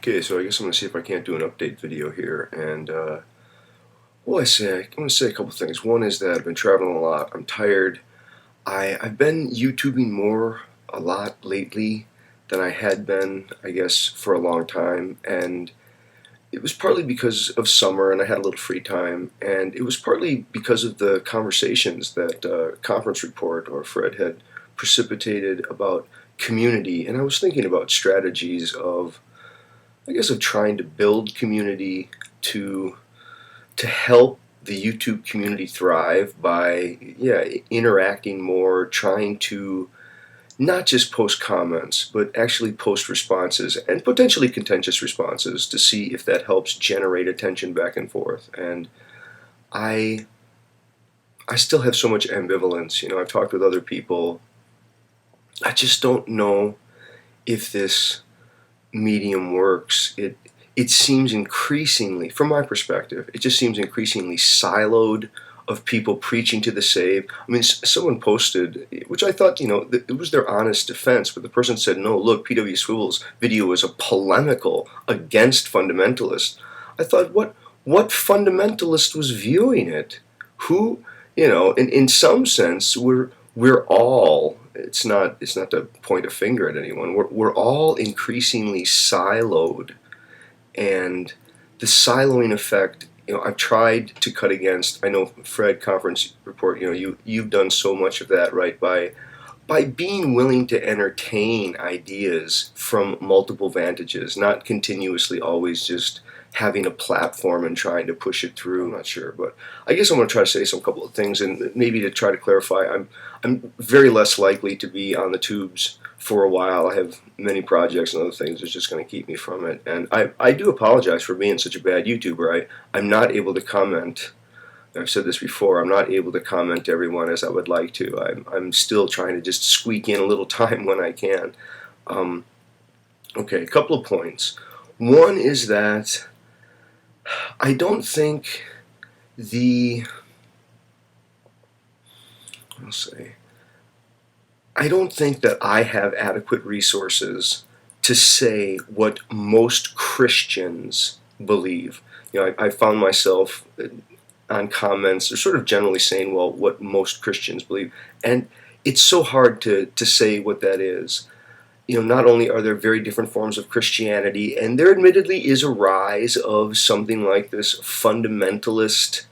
Okay, so I guess I'm going to see if I can't do an update video here. And what will I say? I'm going to say a couple things. One is that I've been traveling a lot. I'm tired. I've been YouTubing a lot lately than I had been, I guess, for a long time. And it was partly because of summer and I had a little free time. And it was partly because of the conversations that conference report or Fred had precipitated about community. And I was thinking about strategies of, I guess, of trying to build community to help the YouTube community thrive by interacting more, trying to not just post comments but actually post responses and potentially contentious responses to see if that helps generate attention back and forth. And I still have so much ambivalence. I've talked with other people. I just don't know if this medium works. It seems increasingly, from my perspective, it just seems increasingly siloed of people preaching to the saved. I mean, someone posted, which I thought, it was their honest defense, but the person said, no, look, P.W. Swivel's video is a polemical against fundamentalists. I thought, what fundamentalist was viewing it? Who, in some sense, we're all, it's not to point a finger at anyone, we're all increasingly siloed. And the siloing effect, I've tried to cut against. I know, Fred, conference report, you've done so much of that, right? By being willing to entertain ideas from multiple vantages, not continuously always just having a platform and trying to push it through. I'm not sure, but I guess I'm going to try to say some couple of things, and maybe to try to clarify. I'm very less likely to be on the tubes for a while. I have many projects and other things that's just going to keep me from it. And I do apologize for being such a bad YouTuber. I'm not able to comment. I've said this before. I'm not able to comment to everyone as I would like to. I'm still trying to just squeak in a little time when I can. Okay, a couple of points. One is that I don't think I don't think that I have adequate resources to say what most Christians believe. I found myself on comments, they're sort of generally saying, well, what most Christians believe. And it's so hard to say what that is. Not only are there very different forms of Christianity, and there admittedly is a rise of something like this fundamentalist,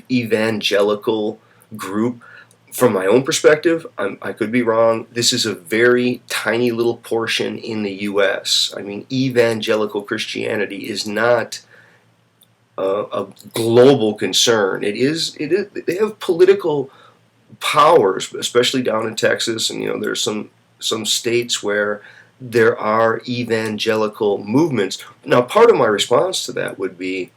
evangelical group. From my own perspective, I could be wrong. This is a very tiny little portion in the U.S. I mean, evangelical Christianity is not a global concern. It is. They have political powers, especially down in Texas, and there's some states where there are evangelical movements. Now, part of my response to that would be,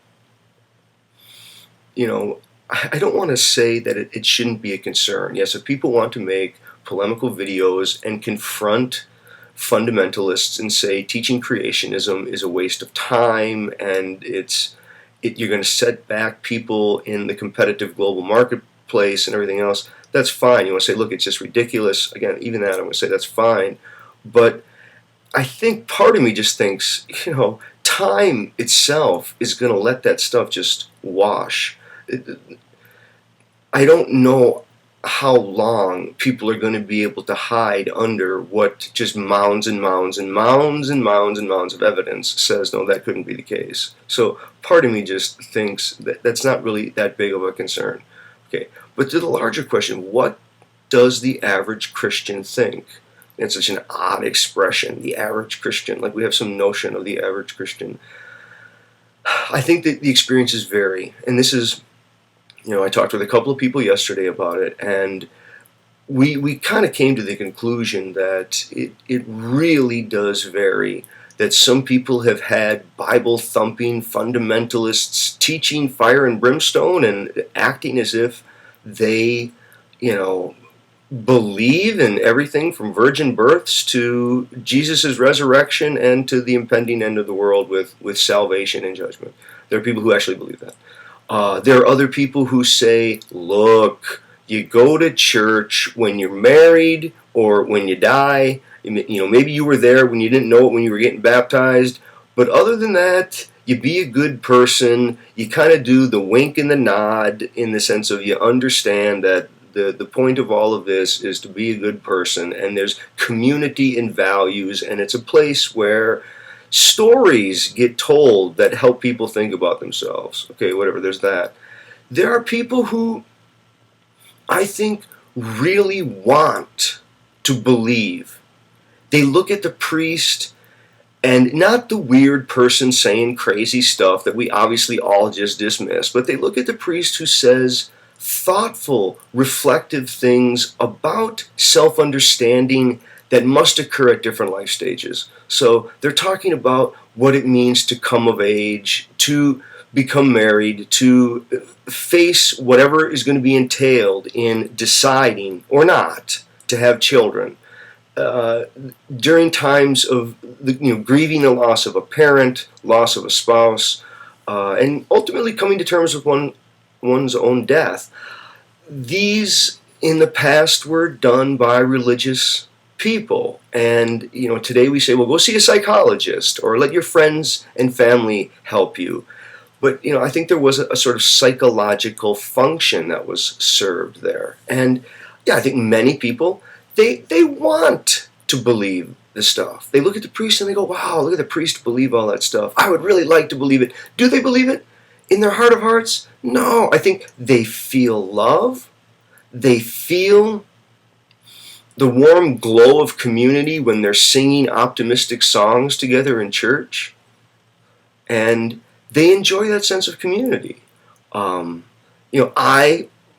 I don't want to say that it shouldn't be a concern. Yes, if people want to make polemical videos and confront fundamentalists and say teaching creationism is a waste of time and you're going to set back people in the competitive global marketplace and everything else, that's fine. You want to say, look, it's just ridiculous. Again, even that, I'm going to say that's fine. But I think part of me just thinks, time itself is going to let that stuff just wash. I don't know how long people are going to be able to hide under what just mounds and mounds and mounds and mounds and mounds of evidence says, no, that couldn't be the case. So part of me just thinks that that's not really that big of a concern. Okay, but to the larger question, what does the average Christian think? It's such an odd expression, the average Christian, like we have some notion of the average Christian. I think that the experiences vary, and this is, I talked with a couple of people yesterday about it, and we kind of came to the conclusion that it really does vary, that some people have had Bible-thumping fundamentalists teaching fire and brimstone and acting as if they, believe in everything from virgin births to Jesus' resurrection and to the impending end of the world with salvation and judgment. There are people who actually believe that. There are other people who say, look, you go to church when you're married or when you die. Maybe you were there when you didn't know it when you were getting baptized, but other than that, you be a good person. You kind of do the wink and the nod in the sense of you understand that the point of all of this is to be a good person, and there's community and values, and it's a place where stories get told that help people think about themselves. Okay, whatever, there's that. There are people who I think really want to believe. They look at the priest, and not the weird person saying crazy stuff that we obviously all just dismiss, but they look at the priest who says thoughtful, reflective things about self-understanding that must occur at different life stages. So they're talking about what it means to come of age, to become married, to face whatever is going to be entailed in deciding or not to have children. During times of grieving the loss of a parent, loss of a spouse, and ultimately coming to terms with one's own death. These in the past were done by religious people, and today we say, well, go see a psychologist or let your friends and family help you. But I think there was a sort of psychological function that was served there, and I think many people they want to believe the stuff. They look at the priest and they go, wow, look at the priest believe all that stuff. I would really like to believe it. Do they believe it in their heart of hearts? No. I think they feel love. They feel the warm glow of community when they're singing optimistic songs together in church. And they enjoy that sense of community.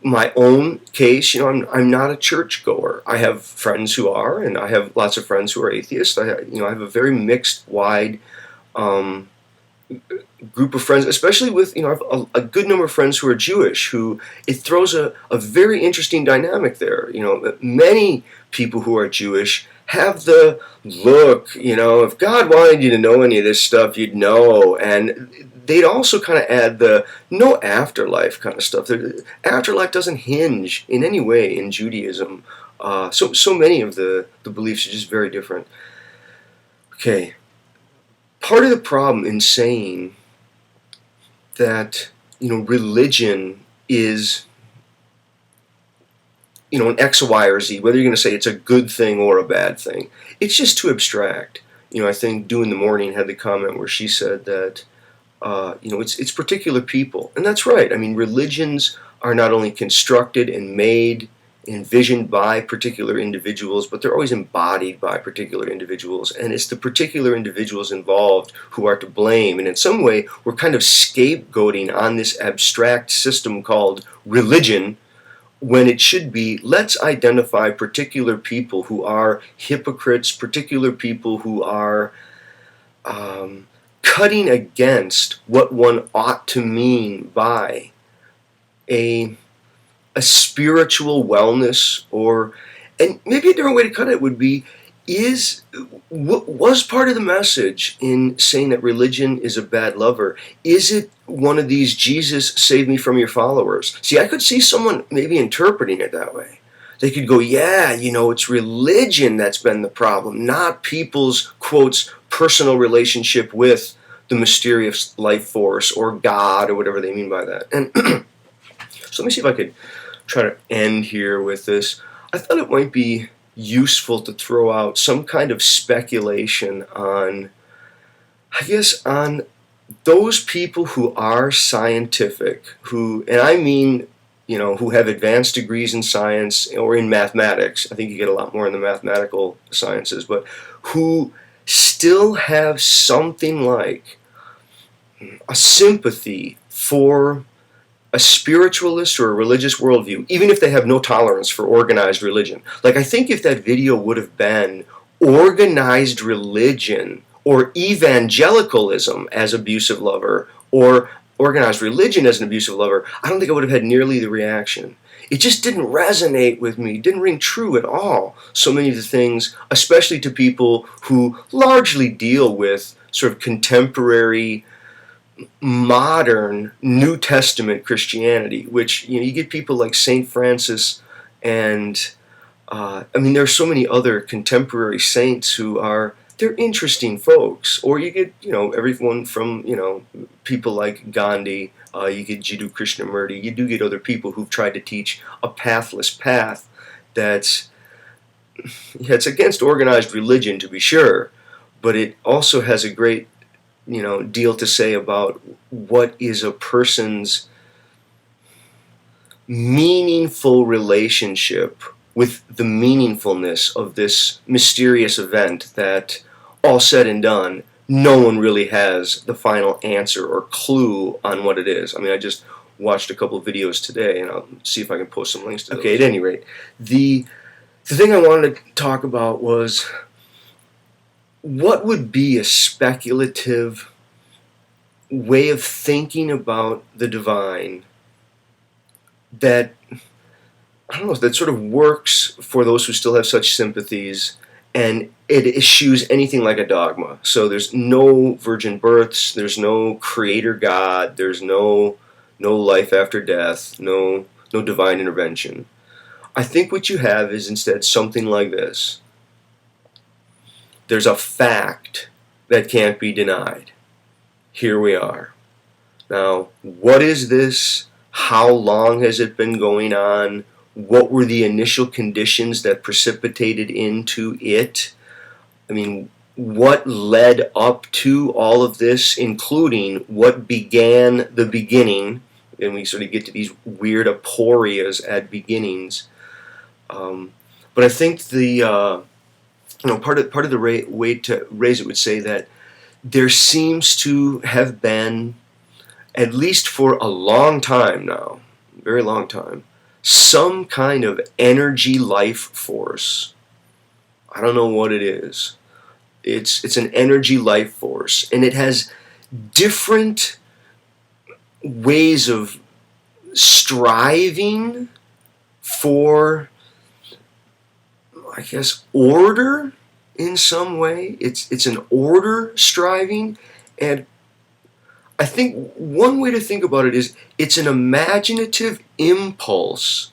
My own case, I'm not a churchgoer. I have friends who are, and I have lots of friends who are atheists. I have a very mixed, wide group of friends, especially with, I have a good number of friends who are Jewish, who it throws a very interesting dynamic there. Many people who are Jewish have the look, if God wanted you to know any of this stuff, you'd know, and they'd also kind of add the no afterlife kind of stuff. The afterlife doesn't hinge in any way in Judaism. So many of the beliefs are just very different. Okay, part of the problem in saying that religion is an X, Y, or Z, whether you're going to say it's a good thing or a bad thing, it's just too abstract. I think Do in the Morning had the comment where she said that it's particular people, and that's right. I mean, religions are not only constructed and made, envisioned by particular individuals, but they're always embodied by particular individuals, and it's the particular individuals involved who are to blame. And in some way, we're kind of scapegoating on this abstract system called religion, when it should be, let's identify particular people who are hypocrites, particular people who are cutting against what one ought to mean by a spiritual wellness, and maybe a different way to cut it would be, was part of the message in saying that religion is a bad lover, is it one of these Jesus save me from your followers? See, I could see someone maybe interpreting it that way. They could go, yeah, it's religion that's been the problem, not people's, quotes, personal relationship with the mysterious life force or God or whatever they mean by that. And so let me see if I could try to end here with this. I thought it might be useful to throw out some kind of speculation on those people who are scientific, and I mean, who have advanced degrees in science or in mathematics. I think you get a lot more in the mathematical sciences, but who still have something like a sympathy for a spiritualist or a religious worldview, even if they have no tolerance for organized religion. Like, I think if that video would have been organized religion or evangelicalism as abusive lover, or organized religion as an abusive lover, I don't think I would have had nearly the reaction. It just didn't resonate with me, didn't ring true at all. So many of the things, especially to people who largely deal with sort of contemporary, modern New Testament Christianity, which you get people like St. Francis and I mean, there are so many other contemporary saints who they're interesting folks. Or you get, everyone from, people like Gandhi, you get Jiddu Krishnamurti, you do get other people who've tried to teach a pathless path that's, yeah, it's against organized religion, to be sure, but it also has a great, deal to say about what is a person's meaningful relationship with the meaningfulness of this mysterious event that, all said and done, no one really has the final answer or clue on what it is. I mean, I just watched a couple of videos today, and I'll see if I can post some links to those. Okay, at any rate, the thing I wanted to talk about was what would be a speculative way of thinking about the divine that, I don't know, that sort of works for those who still have such sympathies, and it eschews anything like a dogma. So there's no virgin births, there's no creator God, there's no life after death, no divine intervention. I think what you have is instead something like this. There's a fact that can't be denied. Here we are. Now, what is this? How long has it been going on? What were the initial conditions that precipitated into it? I mean, what led up to all of this, including what began the beginning? And we sort of get to these weird aporias at beginnings. But I think the part of the way to raise it would say that there seems to have been, at least for a long time now, very long time, some kind of energy life force. I don't know what it is. It's an energy life force, and it has different ways of striving for, I guess, order in some way. It's an order striving, and I think one way to think about it is it's an imaginative impulse,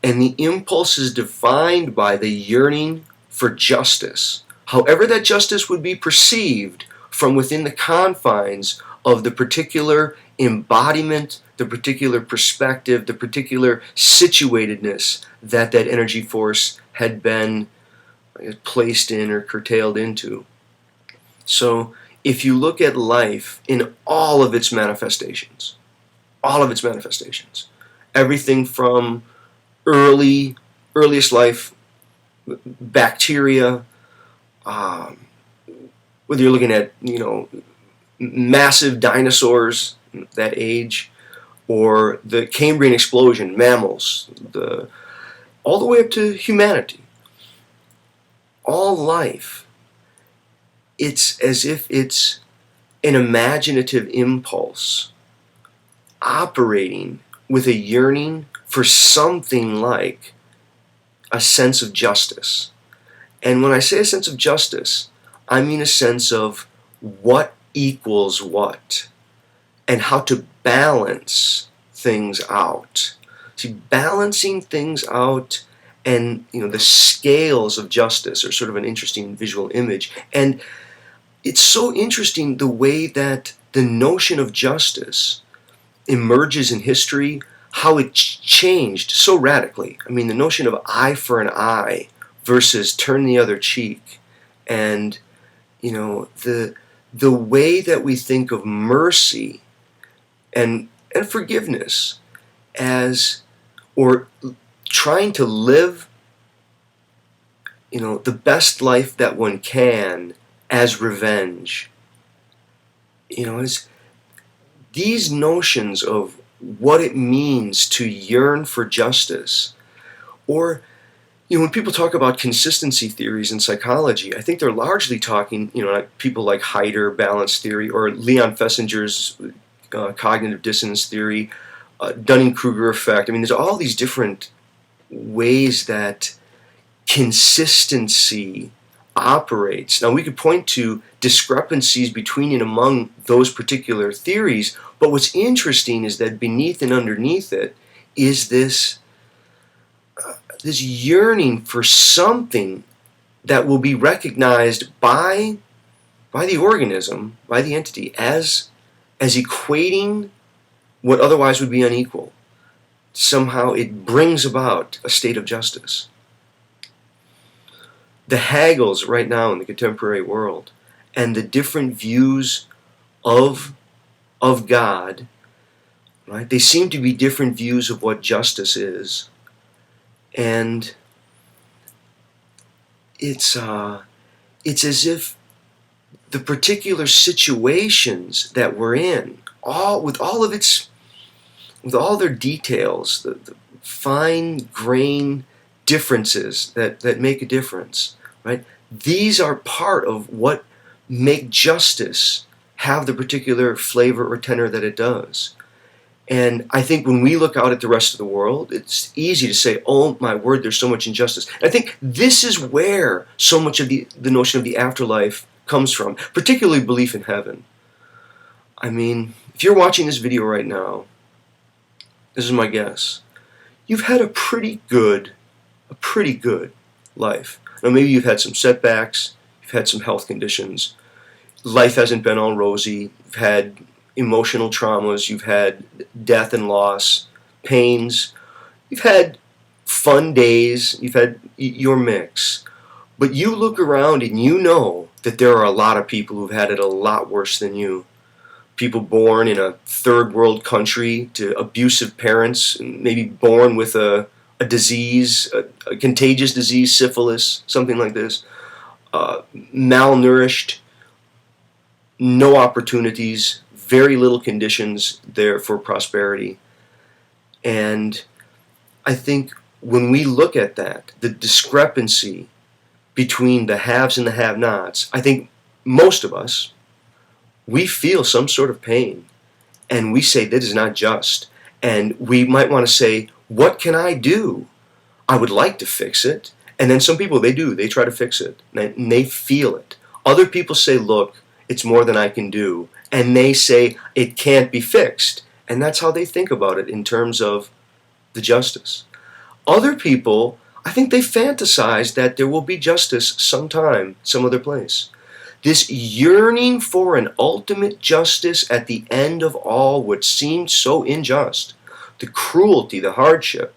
and the impulse is defined by the yearning for justice. However that justice would be perceived from within the confines of the particular embodiment, the particular perspective, the particular situatedness that energy force had been placed in or curtailed into. So if you look at life in all of its manifestations, everything from earliest life, bacteria, whether you're looking at, massive dinosaurs, that age, or the Cambrian explosion, mammals, all the way up to humanity, all life, it's as if it's an imaginative impulse operating with a yearning for something like a sense of justice. And when I say a sense of justice, I mean a sense of what equals what and how to balance things out. See, balancing things out and, the scales of justice are sort of an interesting visual image. And it's so interesting the way that the notion of justice emerges in history, how it changed so radically. I mean, the notion of eye for an eye versus turn the other cheek, and the way that we think of mercy and forgiveness as, or trying to live the best life that one can as revenge. As these notions of what it means to yearn for justice, or when people talk about consistency theories in psychology, I think they're largely talking, like people like Heider, balance theory, or Leon Fessinger's cognitive dissonance theory, Dunning-Kruger effect. I mean, there's all these different ways that consistency operates. Now, we could point to discrepancies between and among those particular theories, but what's interesting is that beneath and underneath it is this this yearning for something that will be recognized by the organism, by the entity, as equating what otherwise would be unequal. Somehow it brings about a state of justice. The haggles right now in the contemporary world and the different views of God, right? They seem to be different views of what justice is, and it's as if the particular situations that we're in, with all their details, the fine grain differences that make a difference, right? These are part of what make justice have the particular flavor or tenor that it does. And I think when we look out at the rest of the world, it's easy to say, oh my word, there's so much injustice. And I think this is where so much of the notion of the afterlife comes from, particularly belief in heaven. I mean, if you're watching this video right now, this is my guess, you've had a pretty good life. Now maybe you've had some setbacks, you've had some health conditions, life hasn't been all rosy, you've had emotional traumas, you've had death and loss, pains, you've had fun days, you've had your mix. But you look around and you know that there are a lot of people who've had it a lot worse than you. People born in a third world country to abusive parents, maybe born with a disease, a contagious disease, syphilis, something like this, malnourished, no opportunities, very little conditions there for prosperity. And I think when we look at that, the discrepancy between the haves and the have-nots, I think most of us, we feel some sort of pain. And we say, that is not just. And we might want to say, what can I do? I would like to fix it. And then some people, they try to fix it. And they feel it. Other people say, look, it's more than I can do. And they say, it can't be fixed. And that's how they think about it in terms of the justice. Other people, I think they fantasize that there will be justice sometime, some other place. This yearning for an ultimate justice at the end of all what seemed so unjust, the cruelty, the hardship,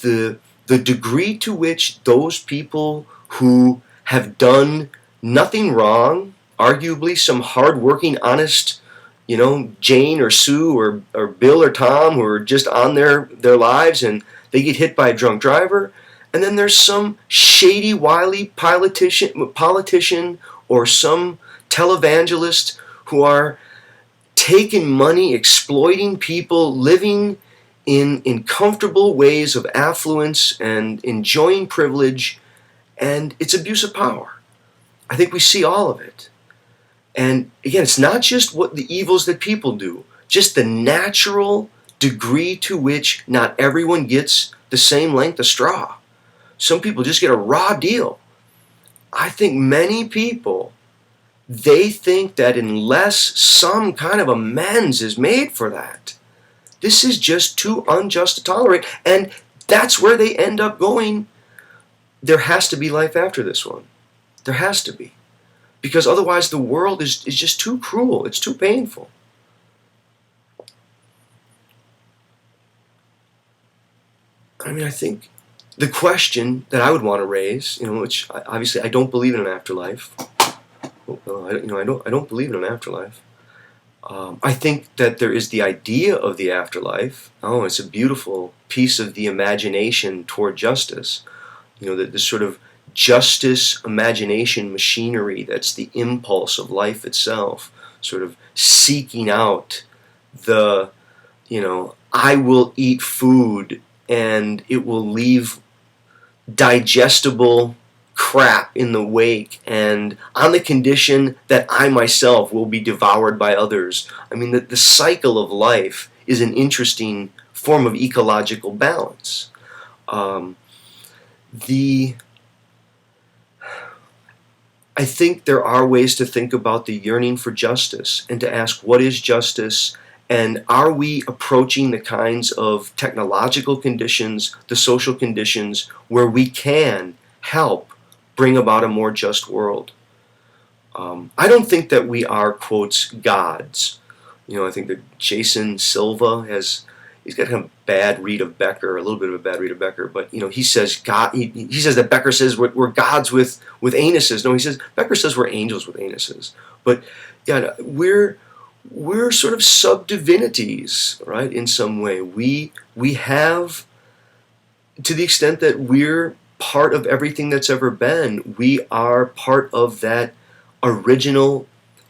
the degree to which those people who have done nothing wrong, arguably some hard-working, honest, Jane or Sue or Bill or Tom who are just on their lives and they get hit by a drunk driver, and then there's some shady, wily politician or some televangelist who are taking money, exploiting people, living in comfortable ways of affluence and enjoying privilege, and it's abuse of power. I think we see all of it. And again, it's not just what the evils that people do, just the natural degree to which not everyone gets the same length of straw. Some people just get a raw deal. I think many people, they think that unless some kind of amends is made for that, this is just too unjust to tolerate. And that's where they end up going. There has to be life after this one. There has to be. Because otherwise the world is just too cruel. It's too painful. I mean, I think the question that I would want to raise, which obviously I don't believe in an afterlife. I don't believe in an afterlife. I think that there is the idea of the afterlife. Oh, it's a beautiful piece of the imagination toward justice. This sort of justice imagination machinery that's the impulse of life itself, sort of seeking out the, I will eat food and it will leave digestible crap in the wake, and on the condition that I myself will be devoured by others. I mean, the cycle of life is an interesting form of ecological balance. I think there are ways to think about the yearning for justice and to ask what is justice And are we approaching the kinds of technological conditions, the social conditions, where we can help bring about a more just world? I don't think that we are, quotes, gods. I think that Jason Silva he's got kind of a bad read of Becker, a little bit of a bad read of Becker, but he says God, he says that Becker says we're gods with anuses. No, he says, Becker says we're angels with anuses. But yeah, we're sort of sub-divinities, right, in some way. We have, to the extent that we're part of everything that's ever been, we are part of that original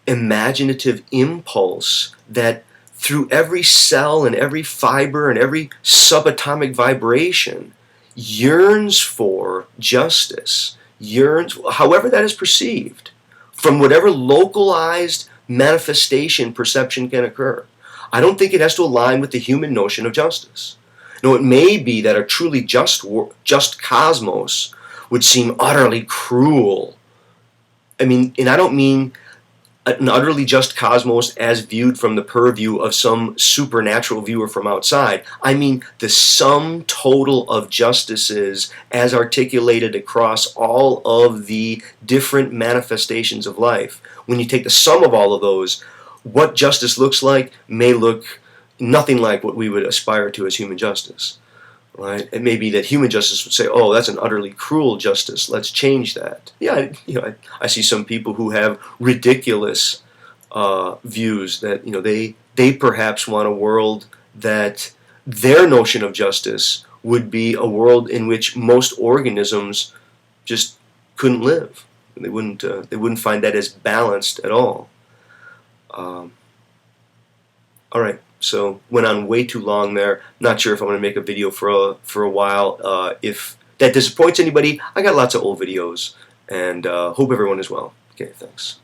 imaginative impulse that through every cell and every fiber and every subatomic vibration yearns for justice, yearns, however that is perceived, from whatever localized manifestation perception can occur. I don't think it has to align with the human notion of justice. No, it may be that a truly just cosmos would seem utterly cruel. And I don't mean an utterly just cosmos as viewed from the purview of some supernatural viewer from outside. I mean the sum total of justices as articulated across all of the different manifestations of life. When you take the sum of all of those, what justice looks like may look nothing like what we would aspire to as human justice. Right? It may be that human justice would say, "Oh, that's an utterly cruel justice. Let's change that." Yeah, I see some people who have ridiculous views that they perhaps want a world that their notion of justice would be a world in which most organisms just couldn't live. They wouldn't find that as balanced at all. All right. So went on way too long there. Not sure if I'm going to make a video for a while. If that disappoints anybody, I got lots of old videos, and hope everyone is well. Okay, thanks.